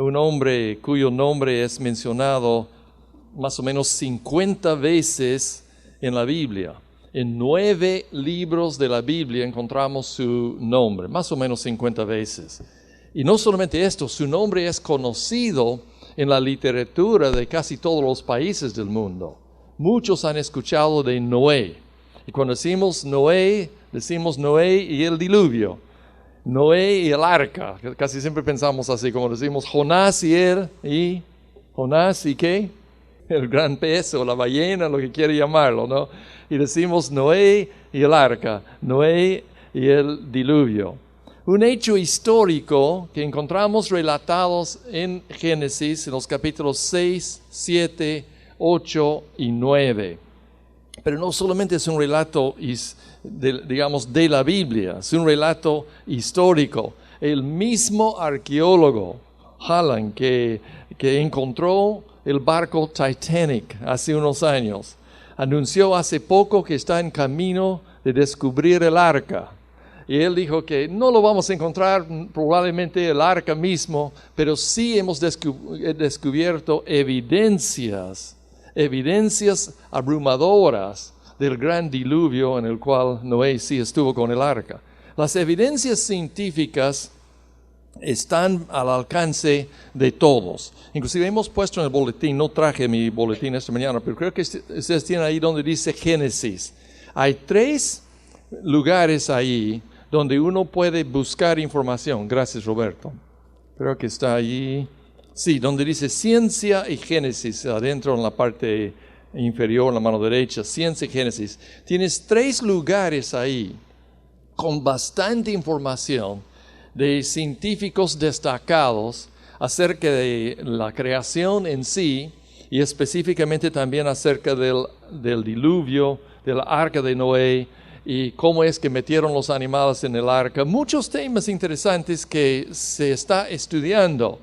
un hombre cuyo nombre es mencionado más o menos 50 veces en la Biblia. En 9 libros de la Biblia encontramos su nombre, más o menos 50 veces. Y no solamente esto, su nombre es conocido en la literatura de casi todos los países del mundo. Muchos han escuchado de Noé. Y cuando decimos Noé y el diluvio. Noé y el arca. Casi siempre pensamos así, como decimos Jonás y Jonás y ¿qué? El gran pez o la ballena, lo que quiere llamarlo, ¿no? Y decimos Noé y el arca, Noé y el diluvio. Un hecho histórico que encontramos relatados en Génesis, en los capítulos 6, 7, 8 y 9. Pero no solamente es un relato, de la Biblia, es un relato histórico. El mismo arqueólogo, Hallam, que encontró el barco Titanic hace unos años, anunció hace poco que está en camino de descubrir el arca. Y él dijo que no lo vamos a encontrar probablemente el arca mismo, pero sí hemos descubierto evidencias abrumadoras del gran diluvio en el cual Noé sí estuvo con el arca. Las evidencias científicas están al alcance de todos. Inclusive hemos puesto en el boletín, no traje mi boletín esta mañana, pero creo que ustedes tienen ahí donde dice Génesis. Hay 3 lugares ahí donde uno puede buscar información. Gracias, Roberto. Creo que está allí. Sí, donde dice Ciencia y Génesis, adentro en la parte inferior, en la mano derecha, Ciencia y Génesis. Tienes 3 lugares ahí con bastante información de científicos destacados acerca de la creación en sí y específicamente también acerca del diluvio, del arca de Noé y cómo es que metieron los animales en el arca. Muchos temas interesantes que se está estudiando.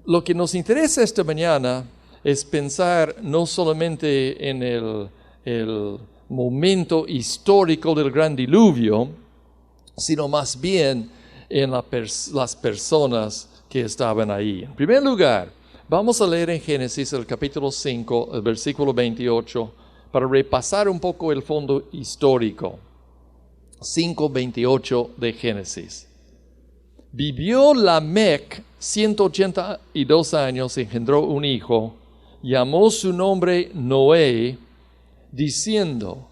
Lo que nos interesa esta mañana es pensar no solamente en el momento histórico del gran diluvio, sino más bien en las personas que estaban ahí. En primer lugar, vamos a leer en Génesis el capítulo 5, el versículo 28, para repasar un poco el fondo histórico. 5:28 de Génesis. Vivió Lamec 182 años, engendró un hijo, llamó su nombre Noé, diciendo: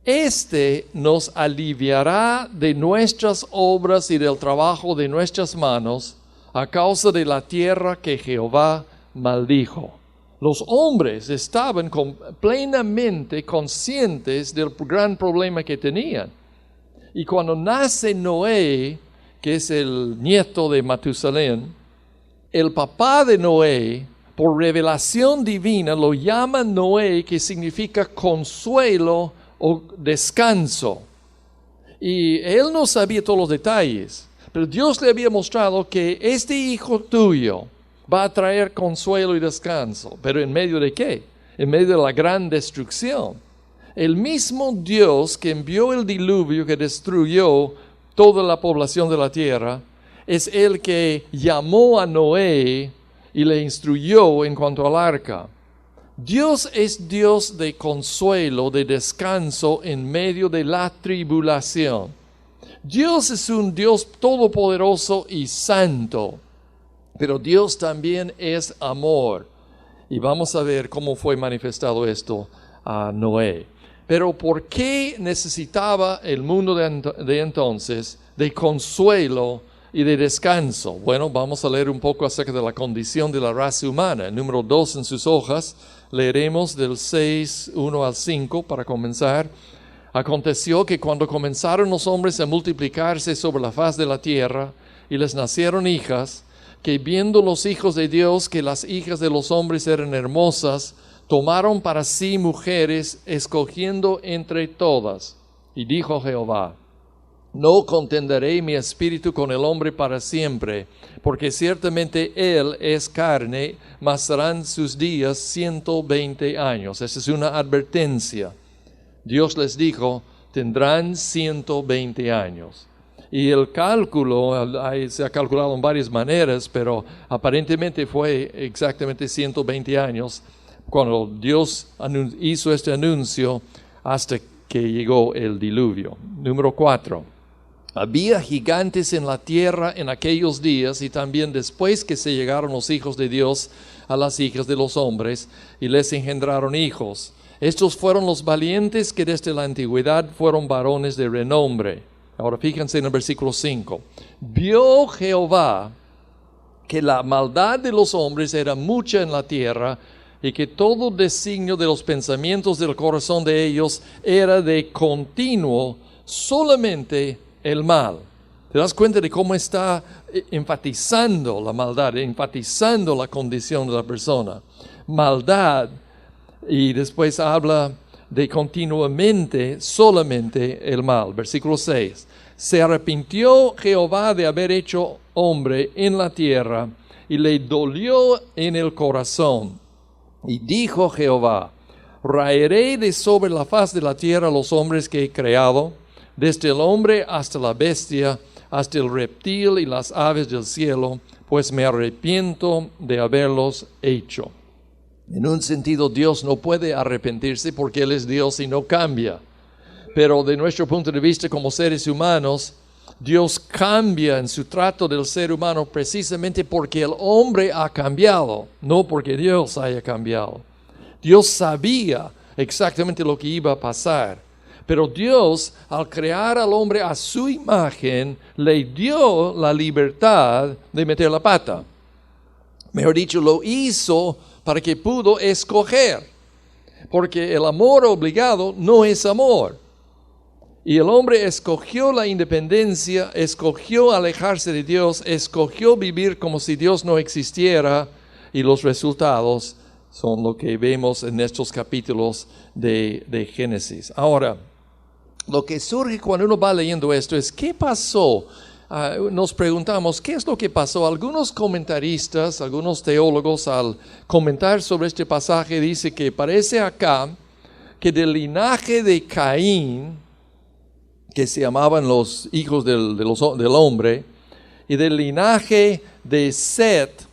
Este nos aliviará de nuestras obras y del trabajo de nuestras manos, a causa de la tierra que Jehová maldijo. Los hombres estaban plenamente conscientes del gran problema que tenían. Y cuando nace Noé, que es el nieto de Matusalén, el papá de Noé, por revelación divina, lo llama Noé, que significa consuelo o descanso. Y él no sabía todos los detalles, pero Dios le había mostrado que este hijo tuyo va a traer consuelo y descanso. ¿Pero en medio de qué? En medio de la gran destrucción. El mismo Dios que envió el diluvio que destruyó toda la población de la tierra, es el que llamó a Noé y le instruyó en cuanto al arca. Dios es Dios de consuelo, de descanso en medio de la tribulación. Dios es un Dios todopoderoso y santo, pero Dios también es amor. Y vamos a ver cómo fue manifestado esto a Noé. Pero ¿por qué necesitaba el mundo de entonces de consuelo y de descanso? Bueno, vamos a leer un poco acerca de la condición de la raza humana. El número 2 en sus hojas, leeremos del 6, 1 al 5 para comenzar. Aconteció que cuando comenzaron los hombres a multiplicarse sobre la faz de la tierra y les nacieron hijas, que viendo los hijos de Dios que las hijas de los hombres eran hermosas, tomaron para sí mujeres, escogiendo entre todas. Y dijo Jehová: No contenderé mi espíritu con el hombre para siempre, porque ciertamente él es carne, mas serán sus días 120 años. Esa es una advertencia. Dios les dijo: tendrán 120 años. Y el cálculo, se ha calculado en varias maneras, pero aparentemente fue exactamente 120 años cuando Dios hizo este anuncio hasta que llegó el diluvio. Número 4. Había gigantes en la tierra en aquellos días y también después que se llegaron los hijos de Dios a las hijas de los hombres y les engendraron hijos. Estos fueron los valientes que desde la antigüedad fueron varones de renombre. Ahora fíjense en el versículo 5. Vio Jehová que la maldad de los hombres era mucha en la tierra y que todo designio de los pensamientos del corazón de ellos era de continuo solamente el mal. ¿Te das cuenta de cómo está enfatizando la maldad, enfatizando la condición de la persona? Maldad, y después habla de continuamente solamente el mal. Versículo 6. Se arrepintió Jehová de haber hecho hombre en la tierra y le dolió en el corazón. Y dijo Jehová: raeré de sobre la faz de la tierra los hombres que he creado, desde el hombre hasta la bestia, hasta el reptil y las aves del cielo, pues me arrepiento de haberlos hecho. En un sentido, Dios no puede arrepentirse porque Él es Dios y no cambia. Pero de nuestro punto de vista como seres humanos, Dios cambia en su trato del ser humano precisamente porque el hombre ha cambiado, no porque Dios haya cambiado. Dios sabía exactamente lo que iba a pasar, pero Dios, al crear al hombre a su imagen, le dio la libertad de meter la pata. Mejor dicho, lo hizo para que pudo escoger, porque el amor obligado no es amor. Y el hombre escogió la independencia, escogió alejarse de Dios, escogió vivir como si Dios no existiera, y los resultados son lo que vemos en estos capítulos de Génesis. Ahora, lo que surge cuando uno va leyendo esto es, ¿qué pasó? Nos preguntamos, ¿qué es lo que pasó? Algunos comentaristas, algunos teólogos, al comentar sobre este pasaje, dice que parece acá que del linaje de Caín, que se llamaban los hijos del hombre, y del linaje de Set,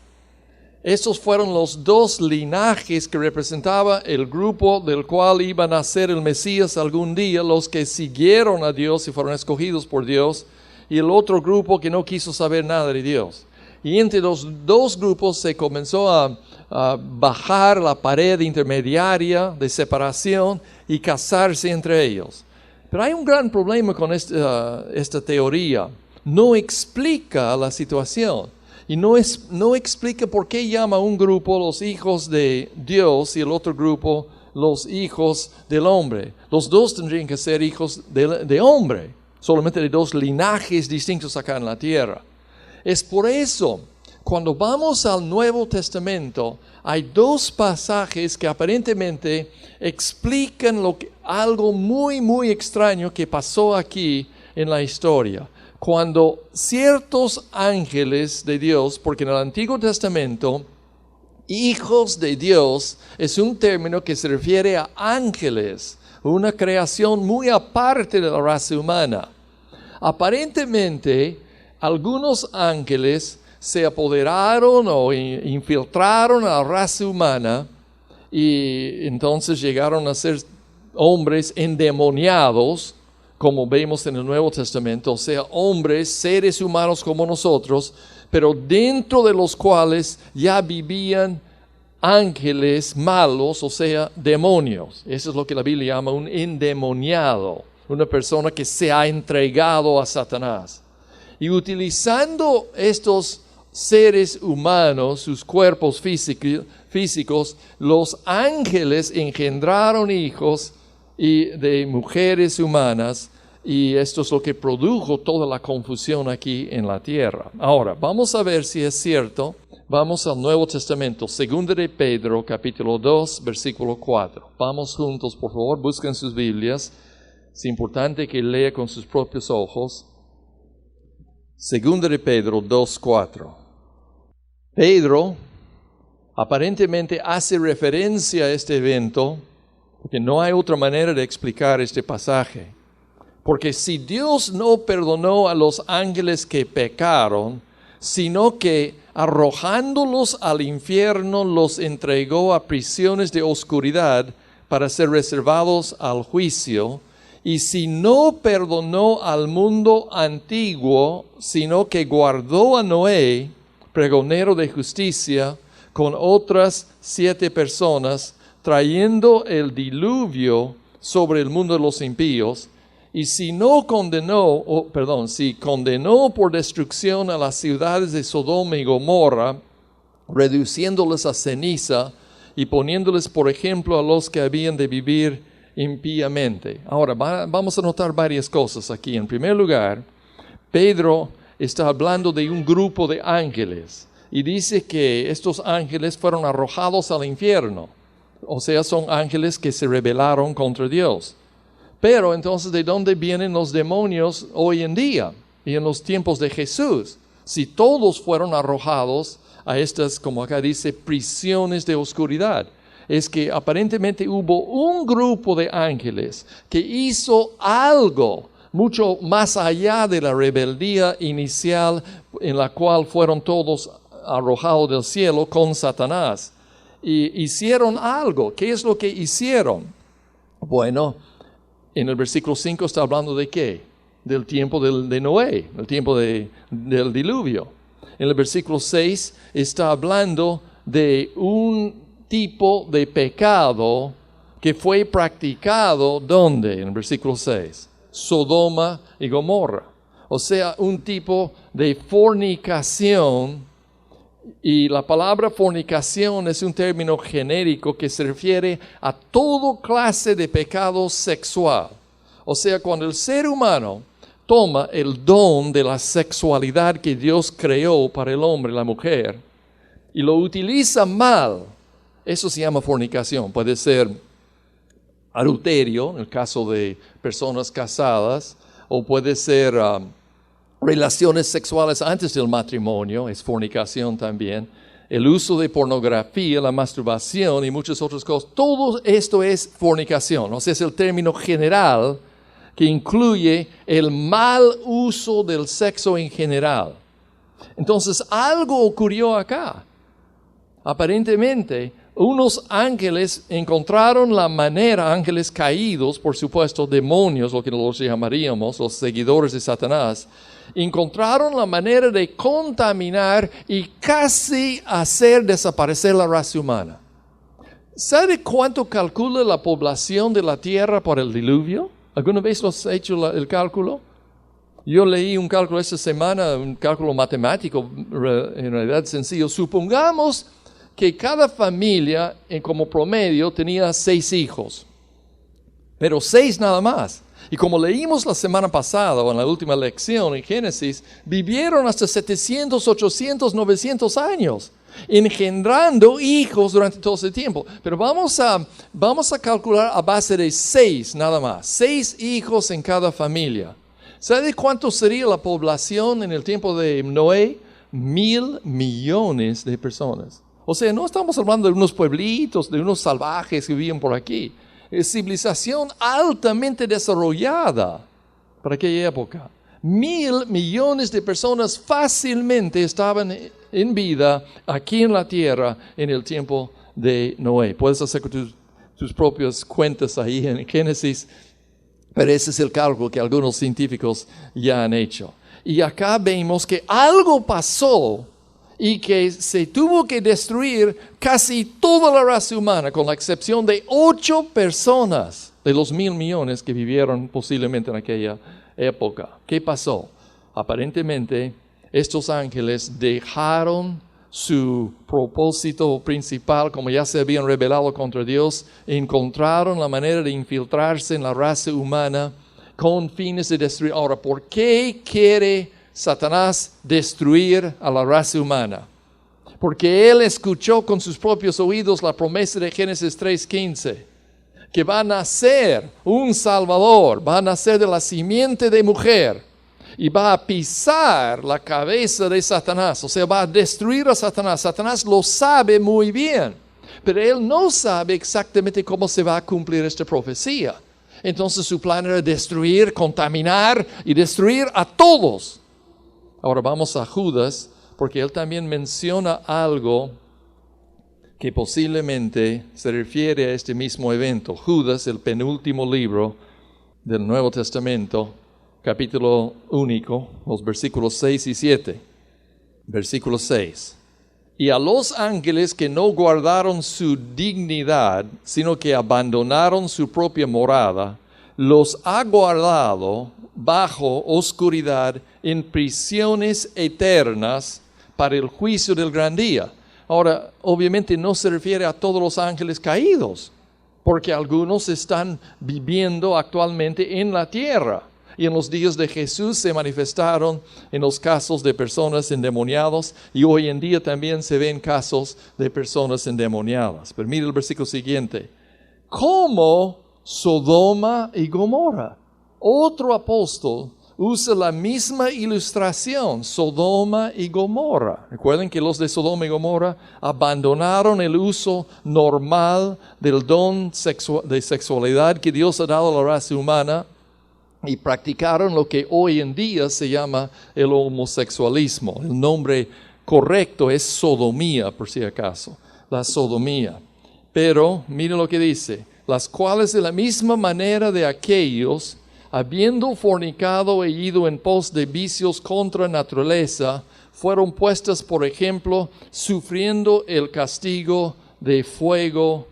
estos fueron los dos linajes que representaba el grupo del cual iba a nacer el Mesías algún día, los que siguieron a Dios y fueron escogidos por Dios, y el otro grupo que no quiso saber nada de Dios. Y entre los dos grupos se comenzó a bajar la pared intermediaria de separación y casarse entre ellos. Pero hay un gran problema con esta teoría. No explica la situación. Y no explica por qué llama un grupo los hijos de Dios y el otro grupo los hijos del hombre. Los dos tendrían que ser hijos de hombre, solamente de dos linajes distintos acá en la tierra. Es por eso, cuando vamos al Nuevo Testamento, hay dos pasajes que aparentemente explican algo muy, muy extraño que pasó aquí en la historia. Cuando ciertos ángeles de Dios, porque en el Antiguo Testamento, hijos de Dios es un término que se refiere a ángeles, una creación muy aparte de la raza humana. Aparentemente, algunos ángeles se apoderaron o infiltraron a la raza humana y entonces llegaron a ser hombres endemoniados, como vemos en el Nuevo Testamento, o sea, hombres, seres humanos como nosotros, pero dentro de los cuales ya vivían ángeles malos, o sea, demonios. Eso es lo que la Biblia llama un endemoniado, una persona que se ha entregado a Satanás. Y utilizando estos seres humanos, sus cuerpos físicos, los ángeles engendraron hijos de mujeres humanas, y esto es lo que produjo toda la confusión aquí en la tierra. Ahora, vamos a ver si es cierto. Vamos al Nuevo Testamento, 2 de Pedro, capítulo 2, versículo 4. Vamos juntos, por favor, busquen sus Biblias. Es importante que lea con sus propios ojos. 2 de Pedro 2, 4. Pedro aparentemente hace referencia a este evento, porque no hay otra manera de explicar este pasaje. Porque si Dios no perdonó a los ángeles que pecaron, sino que arrojándolos al infierno los entregó a prisiones de oscuridad para ser reservados al juicio, y si no perdonó al mundo antiguo, sino que guardó a Noé, pregonero de justicia, con otras 7 personas, trayendo el diluvio sobre el mundo de los impíos, y si condenó por destrucción a las ciudades de Sodoma y Gomorra, reduciéndoles a ceniza y poniéndoles por ejemplo a los que habían de vivir impíamente. Ahora, vamos a notar varias cosas aquí. En primer lugar, Pedro está hablando de un grupo de ángeles y dice que estos ángeles fueron arrojados al infierno. O sea, son ángeles que se rebelaron contra Dios. Pero entonces, ¿de dónde vienen los demonios hoy en día y en los tiempos de Jesús? Si todos fueron arrojados a estas, como acá dice, prisiones de oscuridad. Es que aparentemente hubo un grupo de ángeles que hizo algo mucho más allá de la rebeldía inicial en la cual fueron todos arrojados del cielo con Satanás. Y hicieron algo. ¿Qué es lo que hicieron? Bueno, en el versículo 5 está hablando de ¿qué? Del tiempo de Noé, el tiempo del diluvio. En el versículo 6 está hablando de un tipo de pecado que fue practicado, ¿dónde? En el versículo 6, Sodoma y Gomorra. O sea, un tipo de fornicación, y la palabra fornicación es un término genérico que se refiere a toda clase de pecado sexual. O sea, cuando el ser humano toma el don de la sexualidad que Dios creó para el hombre y la mujer y lo utiliza mal, eso se llama fornicación. Puede ser adulterio, en el caso de personas casadas, o puede ser relaciones sexuales antes del matrimonio, es fornicación también. El uso de pornografía, la masturbación y muchas otras cosas. Todo esto es fornicación. O sea, es el término general que incluye el mal uso del sexo en general. Entonces, algo ocurrió acá. Aparentemente, unos ángeles encontraron la manera, ángeles caídos, por supuesto, demonios, lo que los llamaríamos, los seguidores de Satanás, encontraron la manera de contaminar y casi hacer desaparecer la raza humana. ¿Sabe cuánto calcula la población de la tierra por el diluvio? ¿Alguna vez has hecho el cálculo? Yo leí un cálculo esta semana, un cálculo matemático, en realidad sencillo. Supongamos que cada familia, como promedio, tenía 6 hijos, pero 6 nada más. Y como leímos la semana pasada, o en la última lección en Génesis, vivieron hasta 700, 800, 900 años, engendrando hijos durante todo ese tiempo. Pero vamos a calcular a base de 6 nada más, 6 hijos en cada familia. ¿Sabe cuánto sería la población en el tiempo de Noé? 1,000 millones de personas. O sea, no estamos hablando de unos pueblitos, de unos salvajes que viven por aquí. Es civilización altamente desarrollada para aquella época. 1,000 millones de personas fácilmente estaban en vida aquí en la tierra en el tiempo de Noé. Puedes hacer tus propias cuentas ahí en Génesis, pero ese es el cálculo que algunos científicos ya han hecho. Y acá vemos que algo pasó y que se tuvo que destruir casi toda la raza humana, con la excepción de 8 personas de los 1,000 millones que vivieron posiblemente en aquella época. ¿Qué pasó? Aparentemente, estos ángeles dejaron su propósito principal, como ya se habían rebelado contra Dios, encontraron la manera de infiltrarse en la raza humana con fines de destruir. Ahora, ¿por qué quiere Satanás destruir a la raza humana? Porque él escuchó con sus propios oídos la promesa de Génesis 3:15, que va a nacer un Salvador, va a nacer de la simiente de mujer y va a pisar la cabeza de Satanás, o sea, va a destruir a Satanás. Satanás lo sabe muy bien, pero él no sabe exactamente cómo se va a cumplir esta profecía. Entonces su plan era destruir, contaminar y destruir a todos. Ahora vamos a Judas, porque él también menciona algo que posiblemente se refiere a este mismo evento. Judas, el penúltimo libro del Nuevo Testamento, capítulo único, los versículos 6 y 7. Versículo 6. Y a los ángeles que no guardaron su dignidad, sino que abandonaron su propia morada, los ha guardado bajo oscuridad en prisiones eternas para el juicio del gran día. Ahora, obviamente no se refiere a todos los ángeles caídos, porque algunos están viviendo actualmente en la tierra. Y en los días de Jesús se manifestaron en los casos de personas endemoniadas, y hoy en día también se ven casos de personas endemoniadas. Pero mire el versículo siguiente. Como Sodoma y Gomorra. Otro apóstol usa la misma ilustración, Sodoma y Gomorra. Recuerden que los de Sodoma y Gomorra abandonaron el uso normal del don de sexualidad que Dios ha dado a la raza humana y practicaron lo que hoy en día se llama el homosexualismo. El nombre correcto es sodomía, por si acaso, la sodomía. Pero miren lo que dice, las cuales de la misma manera de aquellos, habiendo fornicado e ido en pos de vicios contra naturaleza, fueron puestas, por ejemplo, sufriendo el castigo del fuego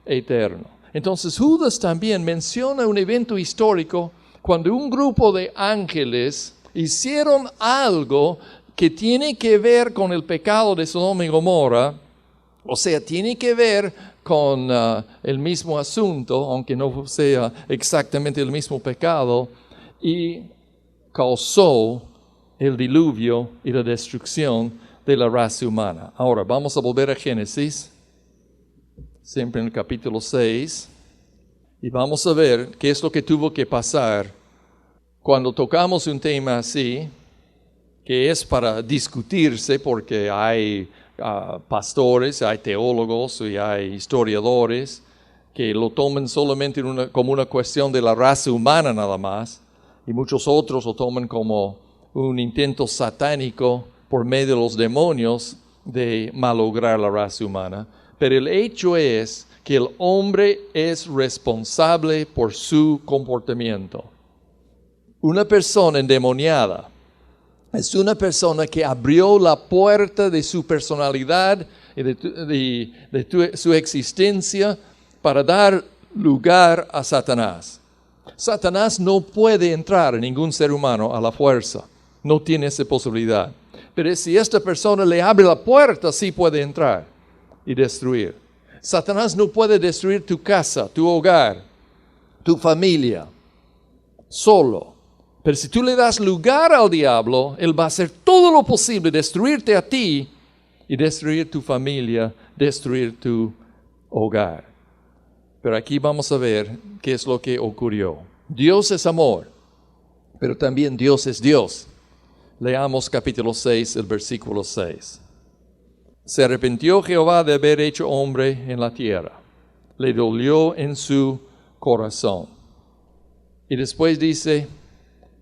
eterno. Entonces Judas también menciona un evento histórico cuando un grupo de ángeles hicieron algo que tiene que ver con el pecado de Sodoma y Gomorra, o sea, tiene que ver con el mismo asunto, aunque no sea exactamente el mismo pecado, y causó el diluvio y la destrucción de la raza humana. Ahora, vamos a volver a Génesis, siempre en el capítulo 6, y vamos a ver qué es lo que tuvo que pasar cuando tocamos un tema así, que es para discutirse, porque hay pastores, hay teólogos y hay historiadores que lo toman solamente como una cuestión de la raza humana nada más, y muchos otros lo toman como un intento satánico por medio de los demonios de malograr la raza humana. Pero el hecho es que el hombre es responsable por su comportamiento. Una persona endemoniada es una persona que abrió la puerta de su personalidad y de su existencia para dar lugar a Satanás. Satanás no puede entrar en ningún ser humano a la fuerza. No tiene esa posibilidad. Pero si esta persona le abre la puerta, sí puede entrar y destruir. Satanás no puede destruir tu casa, tu hogar, tu familia, solo. Pero si tú le das lugar al diablo, él va a hacer todo lo posible, destruirte a ti y destruir tu familia, destruir tu hogar. Pero aquí vamos a ver qué es lo que ocurrió. Dios es amor, pero también Dios es Dios. Leamos capítulo 6, el versículo 6. Se arrepintió Jehová de haber hecho hombre en la tierra. Le dolió en su corazón. Y después dice,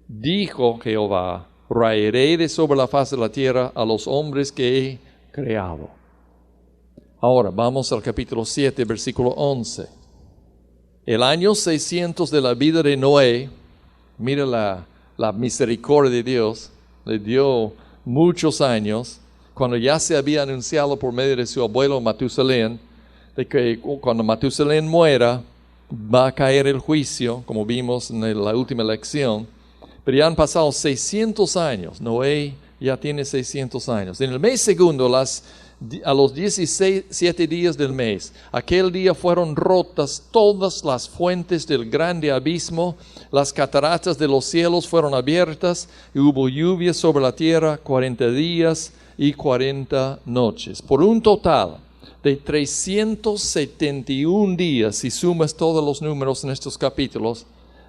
dijo Jehová, raeré de sobre la faz de la tierra a los hombres que he creado. Ahora vamos al capítulo 7, versículo 11. El año 600 de la vida de Noé, mira la misericordia de Dios, le dio muchos años, cuando ya se había anunciado por medio de su abuelo Matusalén, de que cuando Matusalén muera, va a caer el juicio, como vimos en la última lección. Pero ya han pasado 600 años, Noé ya tiene 600 años. En el mes segundo, a los 17 días del mes, aquel día fueron rotas todas las fuentes del grande abismo, las cataratas de los cielos fueron abiertas, y hubo lluvia sobre la tierra 40 días y 40 noches, por un total de 371 días, si sumas todos los números en estos capítulos,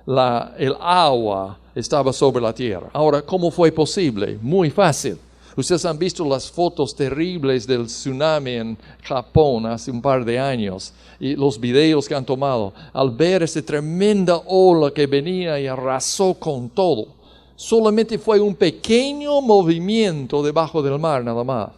el agua estaba sobre la tierra. Ahora, ¿cómo fue posible? Muy fácil. Ustedes han visto las fotos terribles del tsunami en Japón hace un par de años y los videos que han tomado. Al ver esa tremenda ola que venía y arrasó con todo, solamente fue un pequeño movimiento debajo del mar nada más.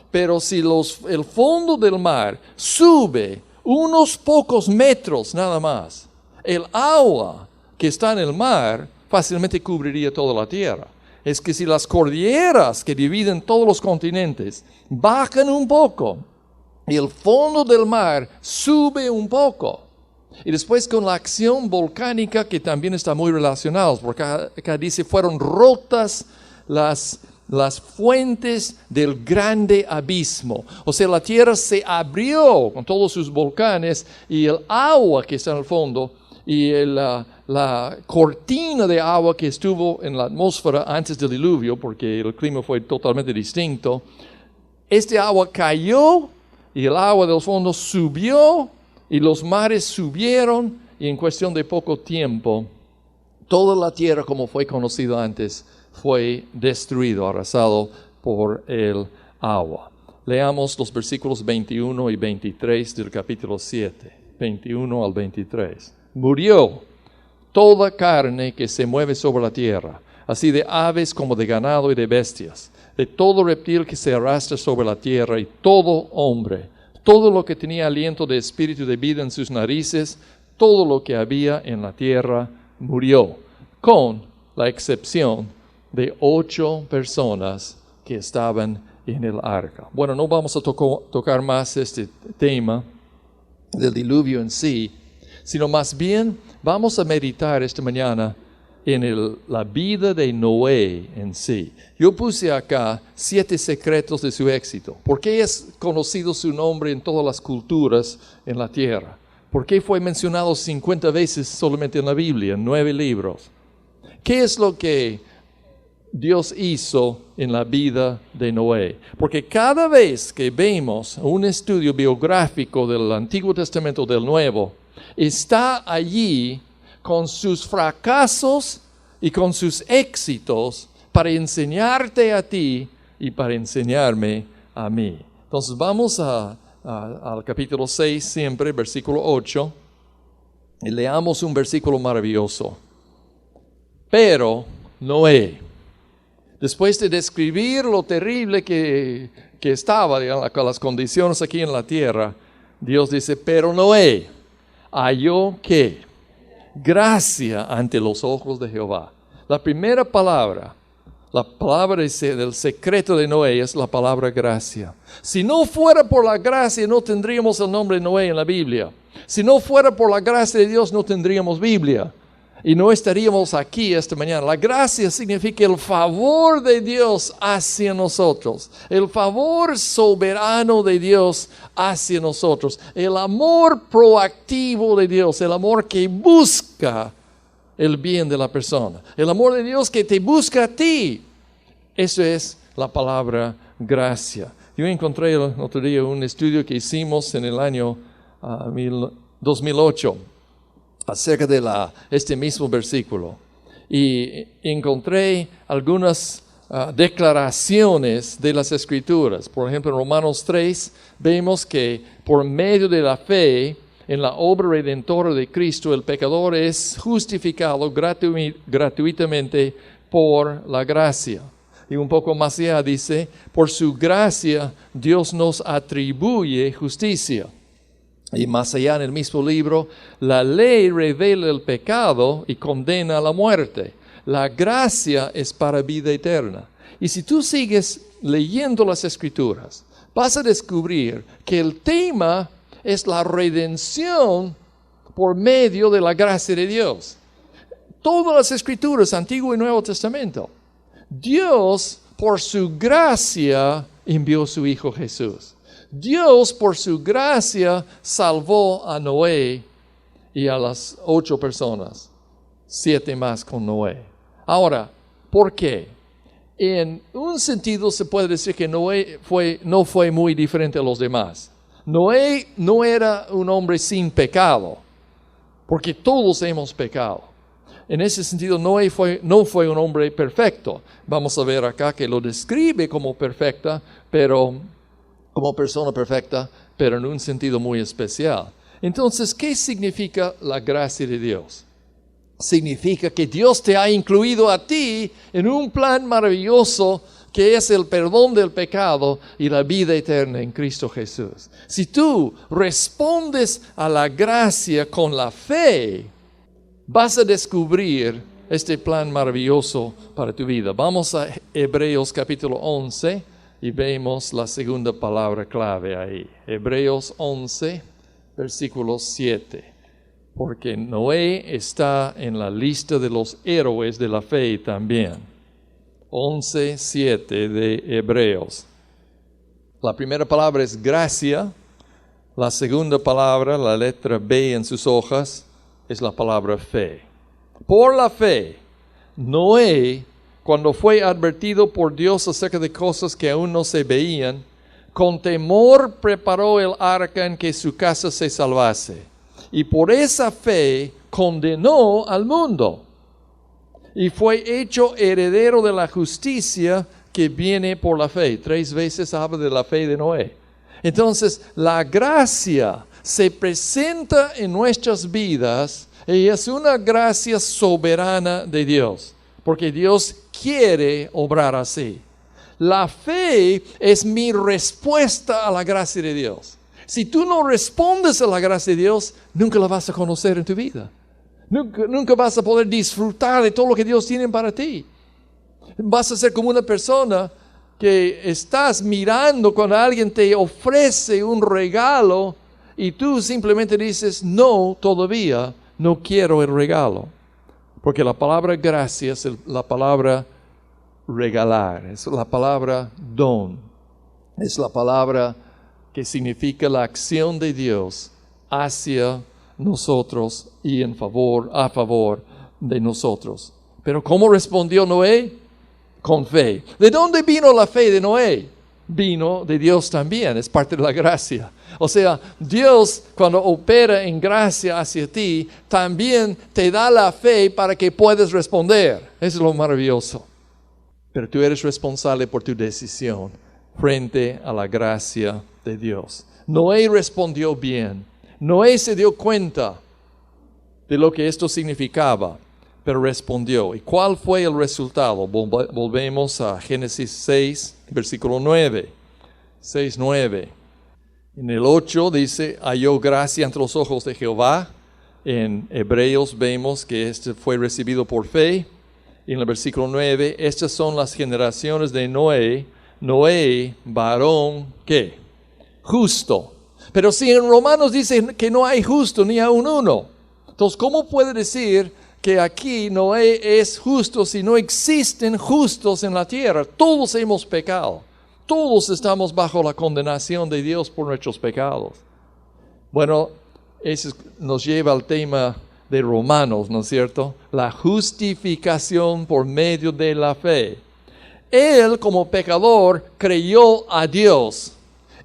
Pero si el fondo del mar sube unos pocos metros nada más, el agua que está en el mar fácilmente cubriría toda la tierra. Es que si las cordilleras que dividen todos los continentes bajan un poco y el fondo del mar sube un poco, y después con la acción volcánica que también está muy relacionada, porque acá dice fueron rotas las fuentes del grande abismo. O sea, la tierra se abrió con todos sus volcanes y el agua que está en el fondo y la cortina de agua que estuvo en la atmósfera antes del diluvio, porque el clima fue totalmente distinto, este agua cayó y el agua del fondo subió y los mares subieron y en cuestión de poco tiempo toda la tierra como fue conocida antes fue destruido, arrasado por el agua. Leamos los versículos 21 y 23 del capítulo 7, 21 al 23. Murió toda carne que se mueve sobre la tierra, así de aves como de ganado y de bestias, de todo reptil que se arrastra sobre la tierra y todo hombre, todo lo que tenía aliento de espíritu de vida en sus narices, todo lo que había en la tierra murió, con la excepción de 8 personas que estaban en el arca. Bueno, no vamos a tocar más este tema del diluvio en sí, sino más bien vamos a meditar esta mañana en la vida de Noé en sí. Yo puse acá 7 secretos de su éxito. ¿Por qué es conocido su nombre en todas las culturas en la tierra? ¿Por qué fue mencionado 50 veces solamente en la Biblia, en 9 libros? ¿Qué es lo que Dios hizo en la vida de Noé? Porque cada vez que vemos un estudio biográfico del Antiguo Testamento del Nuevo, está allí con sus fracasos y con sus éxitos para enseñarte a ti y para enseñarme a mí. Entonces vamos al capítulo 6 siempre, versículo 8, y leamos un versículo maravilloso. Pero Noé, después de describir lo terrible que estaba, digamos, con las condiciones aquí en la tierra, Dios dice, pero Noé halló ¿qué? Gracia ante los ojos de Jehová. La primera palabra, la palabra del secreto de Noé es la palabra gracia. Si no fuera por la gracia, no tendríamos el nombre de Noé en la Biblia. Si no fuera por la gracia de Dios, no tendríamos Biblia. Y no estaríamos aquí esta mañana. La gracia significa el favor de Dios hacia nosotros. El favor soberano de Dios hacia nosotros. El amor proactivo de Dios. El amor que busca el bien de la persona. El amor de Dios que te busca a ti. Eso es la palabra gracia. Yo encontré el otro día un estudio que hicimos en el año 2008. Acerca de este mismo versículo. Y encontré algunas declaraciones de las Escrituras. Por ejemplo, en Romanos 3 vemos que por medio de la fe en la obra redentora de Cristo, el pecador es justificado gratuitamente por la gracia. Y un poco más allá dice, por su gracia Dios nos atribuye justicia. Y más allá en el mismo libro, la ley revela el pecado y condena a la muerte. La gracia es para vida eterna. Y si tú sigues leyendo las Escrituras, vas a descubrir que el tema es la redención por medio de la gracia de Dios. Todas las Escrituras, Antiguo y Nuevo Testamento, Dios por su gracia envió a su Hijo Jesús. Dios por su gracia salvó a Noé y a las 8 personas, 7 más con Noé. Ahora, ¿por qué? En un sentido se puede decir que Noé no fue muy diferente a los demás. Noé no era un hombre sin pecado, porque todos hemos pecado. En ese sentido, Noé no fue un hombre perfecto. Vamos a ver acá que lo describe como perfecta, pero como persona perfecta, pero en un sentido muy especial. Entonces, ¿qué significa la gracia de Dios? Significa que Dios te ha incluido a ti en un plan maravilloso que es el perdón del pecado y la vida eterna en Cristo Jesús. Si tú respondes a la gracia con la fe, vas a descubrir este plan maravilloso para tu vida. Vamos a Hebreos capítulo 11 y vemos la segunda palabra clave ahí. Hebreos 11, versículo 7. Porque Noé está en la lista de los héroes de la fe también. 11:7 de Hebreos. La primera palabra es gracia. La segunda palabra, la letra B en sus hojas, es la palabra fe. Por la fe, Noé, cuando fue advertido por Dios acerca de cosas que aún no se veían, con temor preparó el arca en que su casa se salvase. Y por esa fe condenó al mundo. Y fue hecho heredero de la justicia que viene por la fe. 3 veces habla de la fe de Noé. Entonces, la gracia se presenta en nuestras vidas y es una gracia soberana de Dios. Porque Dios quiere obrar así. La fe es mi respuesta a la gracia de Dios. Si tú no respondes a la gracia de Dios, nunca la vas a conocer en tu vida. Nunca vas a poder disfrutar de todo lo que Dios tiene para ti. Vas a ser como una persona que estás mirando cuando alguien te ofrece un regalo y tú simplemente dices, no, todavía no quiero el regalo. Porque la palabra gracia es la palabra regalar, es la palabra don, es la palabra que significa la acción de Dios hacia nosotros y a favor de nosotros. Pero ¿cómo respondió Noé? Con fe. ¿De dónde vino la fe de Noé? Vino de Dios también, es parte de la gracia. O sea, Dios cuando opera en gracia hacia ti, también te da la fe para que puedas responder. Eso es lo maravilloso. Pero tú eres responsable por tu decisión frente a la gracia de Dios. Noé respondió bien. Noé se dio cuenta de lo que esto significaba, pero respondió. ¿Y cuál fue el resultado? Volvemos a Génesis 6, versículo 9. 6:9. En el 8 dice, halló gracia ante los ojos de Jehová. En Hebreos vemos que este fue recibido por fe. Y en el versículo 9, estas son las generaciones de Noé. Noé, varón, ¿qué? Justo. Pero si en Romanos dice que no hay justo ni aun uno, entonces ¿cómo puede decir que aquí Noé es justo si no existen justos en la tierra? Todos hemos pecado. Todos estamos bajo la condenación de Dios por nuestros pecados. Bueno, eso nos lleva al tema de Romanos, ¿no es cierto? La justificación por medio de la fe. Él, como pecador, creyó a Dios.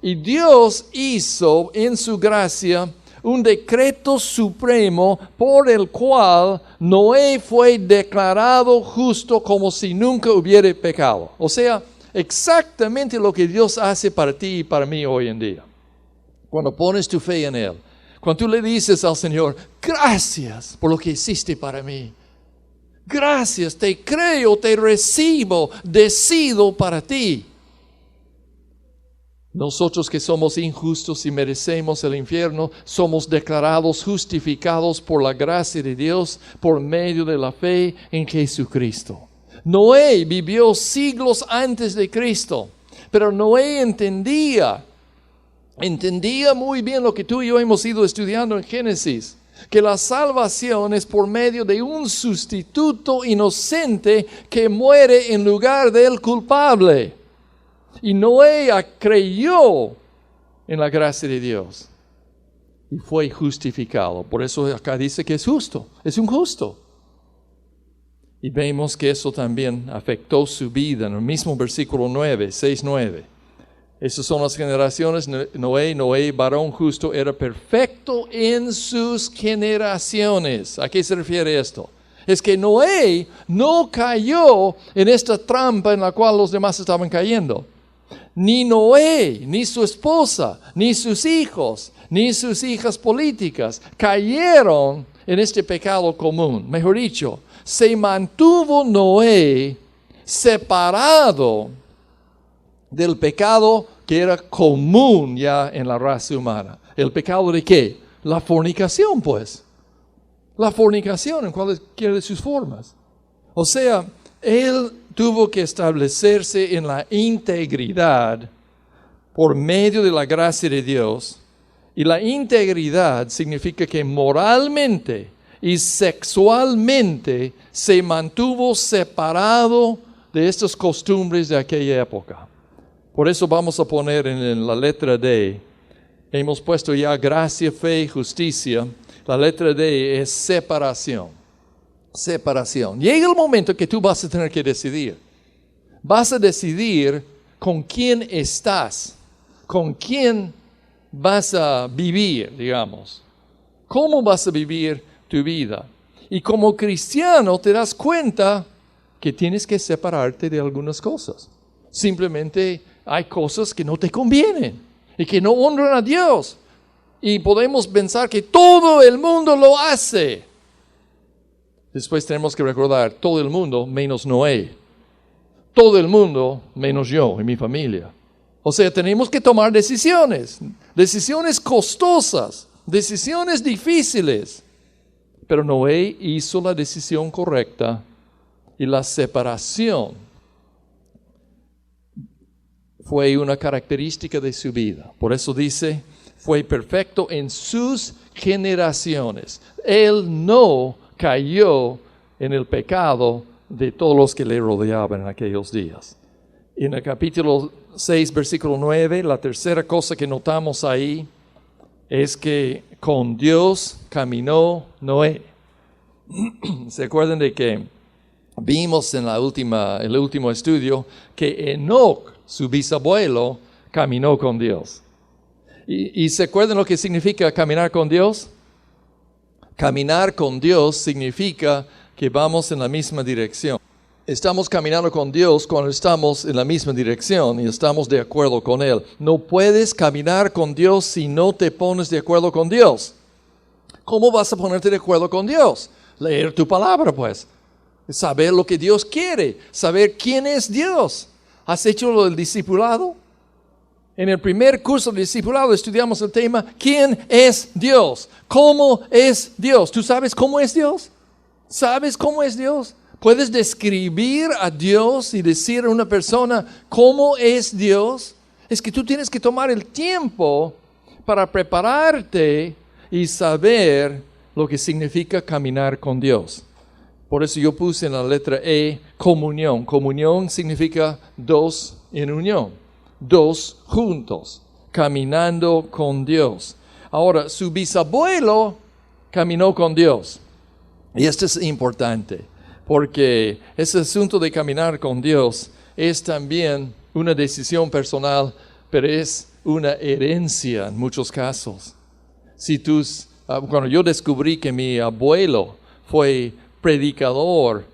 Y Dios hizo en su gracia un decreto supremo por el cual Noé fue declarado justo como si nunca hubiera pecado. O sea, exactamente lo que Dios hace para ti y para mí hoy en día. Cuando pones tu fe en Él. Cuando tú le dices al Señor, gracias por lo que hiciste para mí. Gracias, te creo, te recibo, decido para ti. Nosotros que somos injustos y merecemos el infierno, somos declarados justificados por la gracia de Dios por medio de la fe en Jesucristo. Noé vivió siglos antes de Cristo, pero Noé entendía muy bien lo que tú y yo hemos ido estudiando en Génesis, que la salvación es por medio de un sustituto inocente que muere en lugar del culpable. Y Noé creyó en la gracia de Dios y fue justificado. Por eso acá dice que es justo, es un justo. Y vemos que eso también afectó su vida en el mismo versículo 9, 6:9. Esas son las generaciones. Noé, varón justo, era perfecto en sus generaciones. ¿A qué se refiere esto? es que Noé no cayó en esta trampa en la cual los demás estaban cayendo. Ni Noé, ni su esposa, ni sus hijos, ni sus hijas políticas cayeron en este pecado común. Mejor dicho, se mantuvo Noé separado del pecado que era común ya en la raza humana. ¿El pecado de qué? La fornicación, pues. La fornicación en cualquiera de sus formas. O sea, él tuvo que establecerse en la integridad por medio de la gracia de Dios. Y la integridad significa que moralmente y sexualmente se mantuvo separado de estas costumbres de aquella época. Por eso vamos a poner en la letra D, hemos puesto ya gracia, fe y justicia. La letra D es separación. Separación. Llega el momento que tú vas a tener que decidir. Vas a decidir con quién estás, con quién vas a vivir, digamos. ¿Cómo vas a vivir tu vida? Y como cristiano te das cuenta que tienes que separarte de algunas cosas. Simplemente hay cosas que no te convienen y que no honran a Dios. Y podemos pensar que todo el mundo lo hace. Después tenemos que recordar, todo el mundo menos Noé. Todo el mundo menos yo y mi familia. O sea, tenemos que tomar decisiones. Decisiones costosas. Decisiones difíciles. Pero Noé hizo la decisión correcta. Y la separación fue una característica de su vida. Por eso dice, fue perfecto en sus generaciones. Él no cayó en el pecado de todos los que le rodeaban en aquellos días. En el capítulo 6, versículo 9, la tercera cosa que notamos ahí es que con Dios caminó Noé. ¿Se acuerdan de que vimos en el último estudio que Enoc, su bisabuelo, caminó con Dios? ¿Y se acuerdan lo que significa caminar con Dios? Caminar con Dios significa que vamos en la misma dirección. Estamos caminando con Dios cuando estamos en la misma dirección y estamos de acuerdo con Él. No puedes caminar con Dios si no te pones de acuerdo con Dios. ¿Cómo vas a ponerte de acuerdo con Dios? Leer tu palabra, pues. Saber lo que Dios quiere. Saber quién es Dios. ¿Has hecho lo del discipulado? En el primer curso de discipulado estudiamos el tema, ¿quién es Dios? ¿Cómo es Dios? ¿Tú sabes cómo es Dios? ¿Sabes cómo es Dios? ¿Puedes describir a Dios y decir a una persona cómo es Dios? Es que tú tienes que tomar el tiempo para prepararte y saber lo que significa caminar con Dios. Por eso yo puse en la letra E, comunión. Comunión significa dos en unión. Dos juntos, caminando con Dios. Ahora, su bisabuelo caminó con Dios. Y esto es importante, porque ese asunto de caminar con Dios es también una decisión personal, pero es una herencia en muchos casos. Cuando yo descubrí que mi abuelo fue predicador,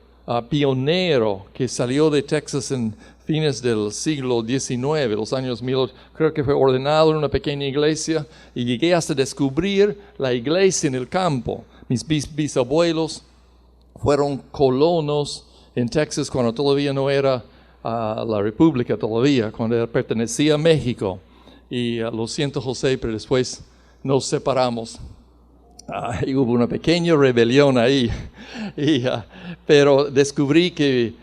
pionero, que salió de Texas en fines del siglo XIX, los años 1000, creo que fue ordenado en una pequeña iglesia y llegué hasta descubrir la iglesia en el campo. Mis bisabuelos fueron colonos en Texas cuando todavía no era la república todavía, cuando pertenecía a México. Y lo siento, José, pero después nos separamos. Y hubo una pequeña rebelión ahí. Pero descubrí que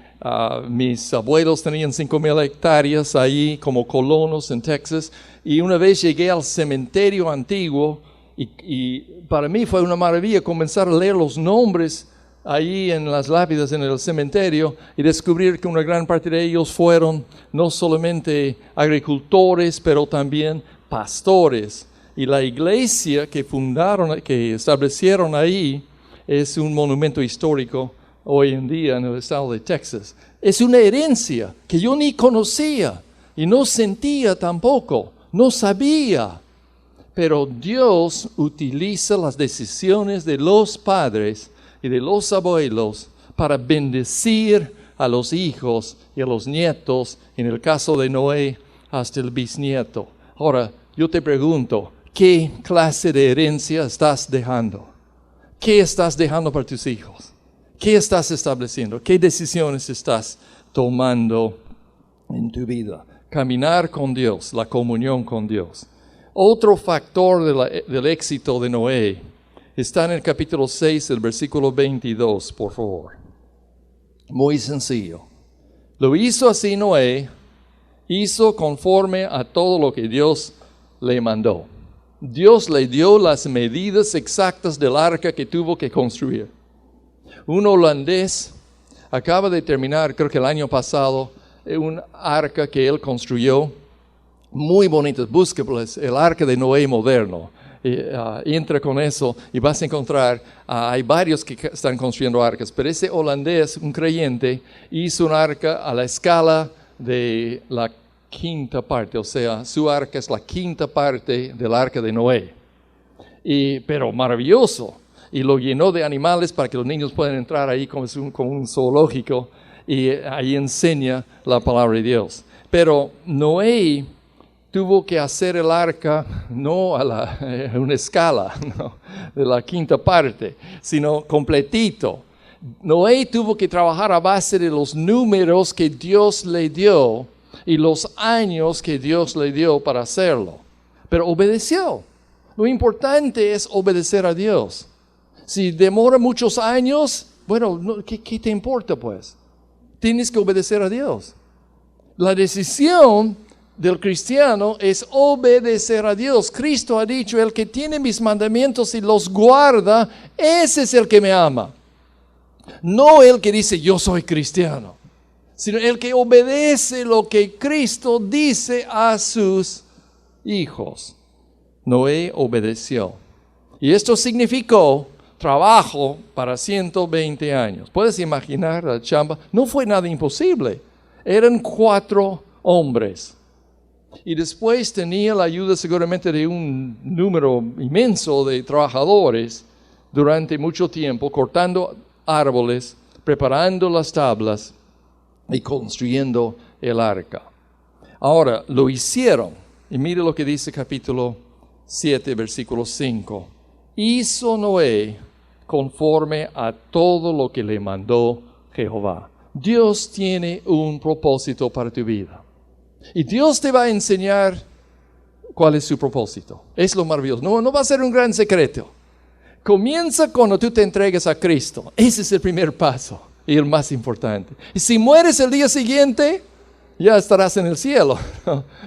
mis abuelos tenían 5,000 hectáreas ahí como colonos en Texas. Y una vez llegué al cementerio antiguo y para mí fue una maravilla comenzar a leer los nombres ahí en las lápidas en el cementerio y descubrir que una gran parte de ellos fueron no solamente agricultores, pero también pastores. Y la iglesia que establecieron ahí, es un monumento histórico hoy en día en el estado de Texas. Es una herencia que yo ni conocía y no sentía tampoco, no sabía. Pero Dios utiliza las decisiones de los padres y de los abuelos para bendecir a los hijos y a los nietos, en el caso de Noé, hasta el bisnieto. Ahora, yo te pregunto, ¿qué clase de herencia estás dejando? ¿Qué estás dejando para tus hijos? ¿Qué estás estableciendo? ¿Qué decisiones estás tomando en tu vida? Caminar con Dios, la comunión con Dios. Otro factor del éxito de Noé está en el capítulo 6, el versículo 22, por favor. Muy sencillo. Lo hizo así Noé, hizo conforme a todo lo que Dios le mandó. Dios le dio las medidas exactas del arca que tuvo que construir. Un holandés acaba de terminar, creo que el año pasado, un arca que él construyó, muy bonito. Búsquenlo, el arca de Noé moderno. Entra con eso y vas a encontrar, hay varios que están construyendo arcas, pero ese holandés, un creyente, hizo un arca a la escala de la quinta parte, o sea, su arca es la quinta parte del arca de Noé. Pero maravilloso, y lo llenó de animales para que los niños puedan entrar ahí como un zoológico, y ahí enseña la palabra de Dios. Pero Noé tuvo que hacer el arca no a una escala, no, de la quinta parte, sino completito. Noé tuvo que trabajar a base de los números que Dios le dio y los años que Dios le dio para hacerlo. Pero obedeció. Lo importante es obedecer a Dios. Si demora muchos años, bueno, ¿qué te importa pues? Tienes que obedecer a Dios. La decisión del cristiano es obedecer a Dios. Cristo ha dicho, el que tiene mis mandamientos y los guarda, ese es el que me ama. No el que dice, yo soy cristiano, sino el que obedece lo que Cristo dice a sus hijos. Noé obedeció. Y esto significó trabajo para 120 años. ¿Puedes imaginar la chamba? No fue nada imposible. Eran 4 hombres. Y después tenía la ayuda seguramente de un número inmenso de trabajadores durante mucho tiempo, cortando árboles, preparando las tablas y construyendo el arca. Ahora, lo hicieron. Y mire lo que dice capítulo 7, versículo 5. Hizo Noé conforme a todo lo que le mandó Jehová. Dios tiene un propósito para tu vida. Y Dios te va a enseñar cuál es su propósito. Es lo maravilloso. No va a ser un gran secreto. Comienza cuando tú te entregues a Cristo. Ese es el primer paso y el más importante. Y si mueres el día siguiente, ya estarás en el cielo.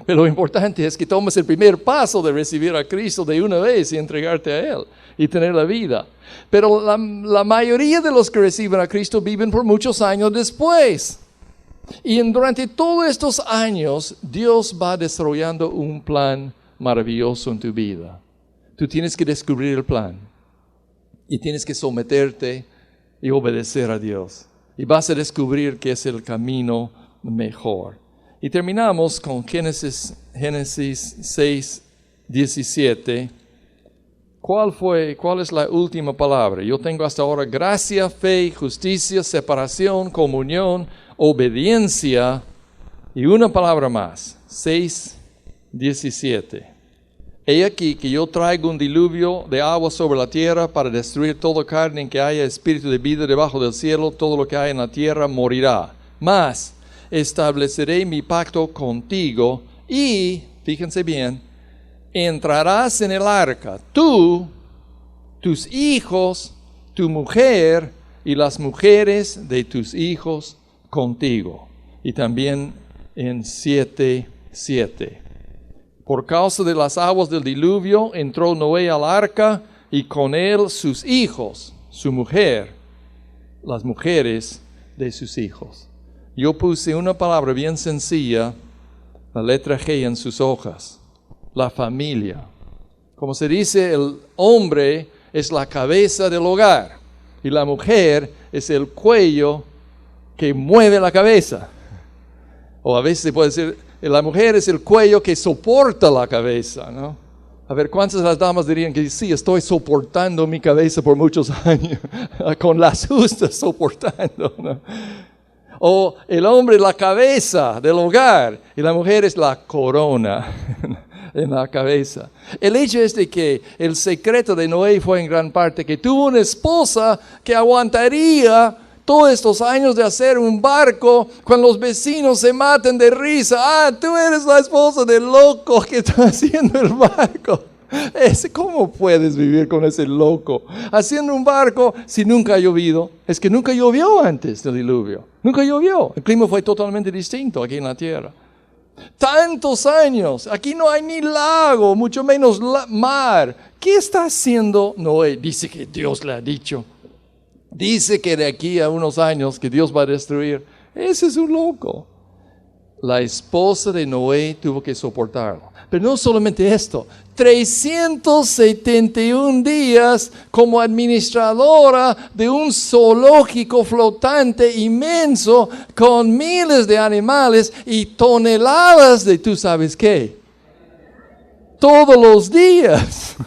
Pero lo importante es que tomes el primer paso de recibir a Cristo de una vez y entregarte a Él y tener la vida. Pero la mayoría de los que reciben a Cristo viven por muchos años después. Y durante todos estos años, Dios va desarrollando un plan maravilloso en tu vida. Tú tienes que descubrir el plan. Y tienes que someterte y obedecer a Dios. Y vas a descubrir que es el camino mejor. Y terminamos con Génesis 6, 17. ¿Cuál es la última palabra? Yo tengo hasta ahora gracia, fe, justicia, separación, comunión, obediencia y una palabra más. 6, 17. He aquí que yo traigo un diluvio de agua sobre la tierra para destruir toda carne en que haya espíritu de vida debajo del cielo. Todo lo que hay en la tierra morirá. Mas estableceré mi pacto contigo y, fíjense bien, entrarás en el arca, tú, tus hijos, tu mujer y las mujeres de tus hijos contigo. Y también en 7:7. Por causa de las aguas del diluvio entró Noé al arca y con él sus hijos, su mujer, las mujeres de sus hijos. Yo puse una palabra bien sencilla, la letra G en sus hojas, la familia. Como se dice, el hombre es la cabeza del hogar y la mujer es el cuello que mueve la cabeza. O a veces se puede decir, la mujer es el cuello que soporta la cabeza, ¿no? A ver, ¿cuántas de las damas dirían que sí, estoy soportando mi cabeza por muchos años? Con las justas soportando, ¿no? O el hombre la cabeza del hogar y la mujer es la corona en la cabeza. El hecho es de que el secreto de Noé fue en gran parte que tuvo una esposa que aguantaría todos estos años de hacer un barco cuando los vecinos se maten de risa. Ah, tú eres la esposa del loco que está haciendo el barco. ¿Cómo puedes vivir con ese loco haciendo un barco si nunca ha llovido? Es que nunca llovió antes del diluvio. Nunca llovió. El clima fue totalmente distinto aquí en la tierra. Tantos años. Aquí no hay ni lago, mucho menos mar. ¿Qué está haciendo Noé? Dice que Dios le ha dicho. Dice que de aquí a unos años que Dios va a destruir. Ese es un loco. La esposa de Noé tuvo que soportarlo. Pero no solamente esto, 371 días como administradora de un zoológico flotante inmenso con miles de animales y toneladas de tú sabes qué. Todos los días.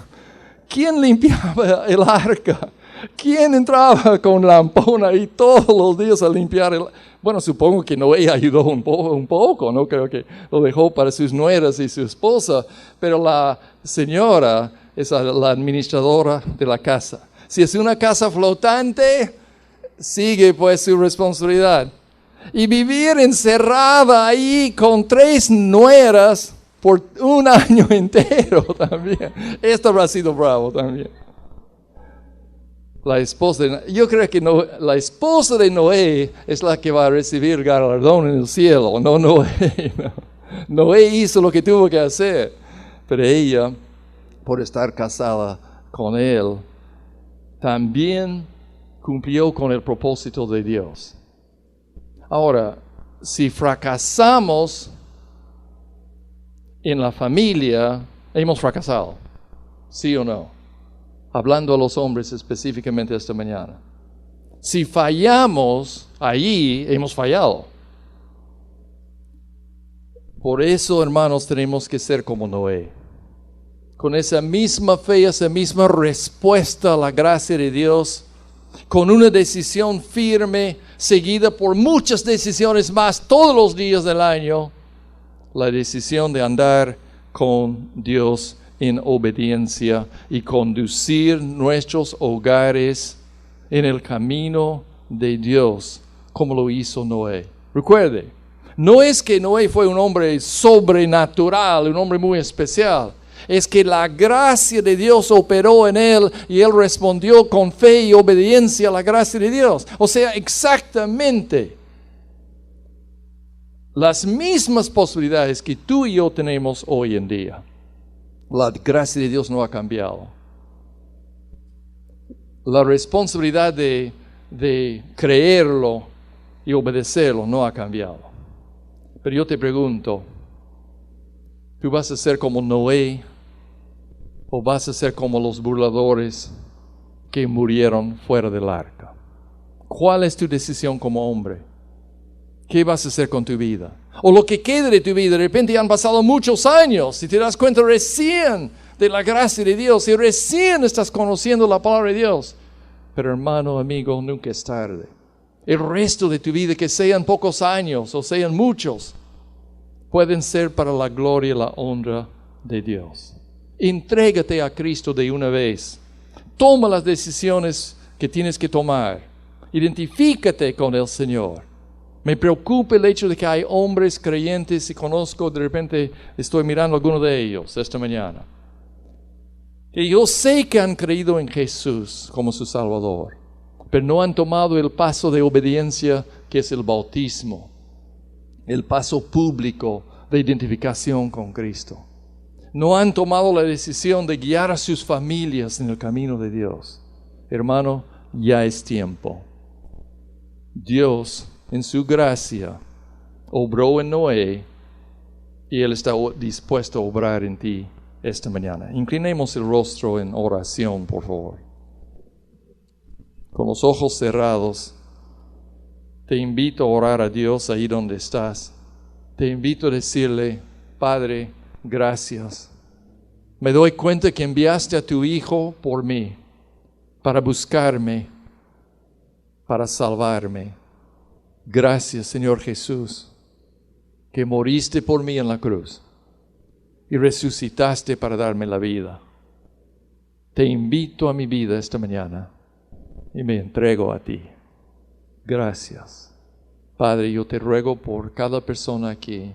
¿Quién limpiaba el arca? ¿Quién entraba con lampona y todos los días a limpiar el arca? Bueno, supongo que Noé ayudó un poco, no creo que lo dejó para sus nueras y su esposa, pero la señora es la administradora de la casa. Si es una casa flotante, sigue pues su responsabilidad. Y vivir encerrada ahí con 3 nueras por un año entero también. Esto habrá sido bravo también. Yo creo que la esposa de Noé es la que va a recibir galardón en el cielo, no Noé. No. Noé hizo lo que tuvo que hacer, pero ella, por estar casada con él, también cumplió con el propósito de Dios. Ahora, si fracasamos en la familia, hemos fracasado, ¿sí o no? Hablando a los hombres específicamente esta mañana. Si fallamos, ahí hemos fallado. Por eso, hermanos, tenemos que ser como Noé. Con esa misma fe, esa misma respuesta a la gracia de Dios, con una decisión firme, seguida por muchas decisiones más todos los días del año, la decisión de andar con Dios en obediencia y conducir nuestros hogares en el camino de Dios, como lo hizo Noé. Recuerde, no es que Noé fue un hombre sobrenatural, un hombre muy especial. Es que la gracia de Dios operó en él y él respondió con fe y obediencia a la gracia de Dios. O sea, exactamente las mismas posibilidades que tú y yo tenemos hoy en día. La gracia de Dios no ha cambiado. La responsabilidad de creerlo y obedecerlo no ha cambiado. Pero yo te pregunto, ¿tú vas a ser como Noé o vas a ser como los burladores que murieron fuera del arca? ¿Cuál es tu decisión como hombre? ¿Qué vas a hacer con tu vida? O lo que quede de tu vida, de repente han pasado muchos años y te das cuenta recién de la gracia de Dios y recién estás conociendo la palabra de Dios. Pero hermano, amigo, nunca es tarde. El resto de tu vida, que sean pocos años o sean muchos, pueden ser para la gloria y la honra de Dios. Entrégate a Cristo de una vez. Toma las decisiones que tienes que tomar. Identifícate con el Señor. Me preocupa el hecho de que hay hombres creyentes y conozco, de repente estoy mirando a algunos de ellos esta mañana. Y yo sé que han creído en Jesús como su Salvador, pero no han tomado el paso de obediencia que es el bautismo, el paso público de identificación con Cristo. No han tomado la decisión de guiar a sus familias en el camino de Dios. Hermano, ya es tiempo. Dios, en su gracia, obró en Noé y Él está dispuesto a obrar en ti esta mañana. Inclinemos el rostro en oración, por favor. Con los ojos cerrados, te invito a orar a Dios ahí donde estás. Te invito a decirle, Padre, gracias. Me doy cuenta que enviaste a tu Hijo por mí, para buscarme, para salvarme. Gracias, Señor Jesús, que moriste por mí en la cruz y resucitaste para darme la vida. Te invito a mi vida esta mañana y me entrego a ti. Gracias. Padre, yo te ruego por cada persona aquí.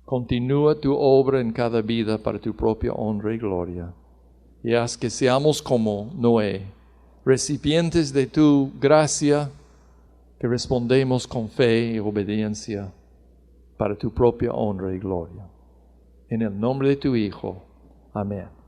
Continúa tu obra en cada vida para tu propia honra y gloria. Y haz que seamos como Noé, recipientes de tu gracia, que respondemos con fe y obediencia para tu propia honra y gloria. En el nombre de tu Hijo. Amén.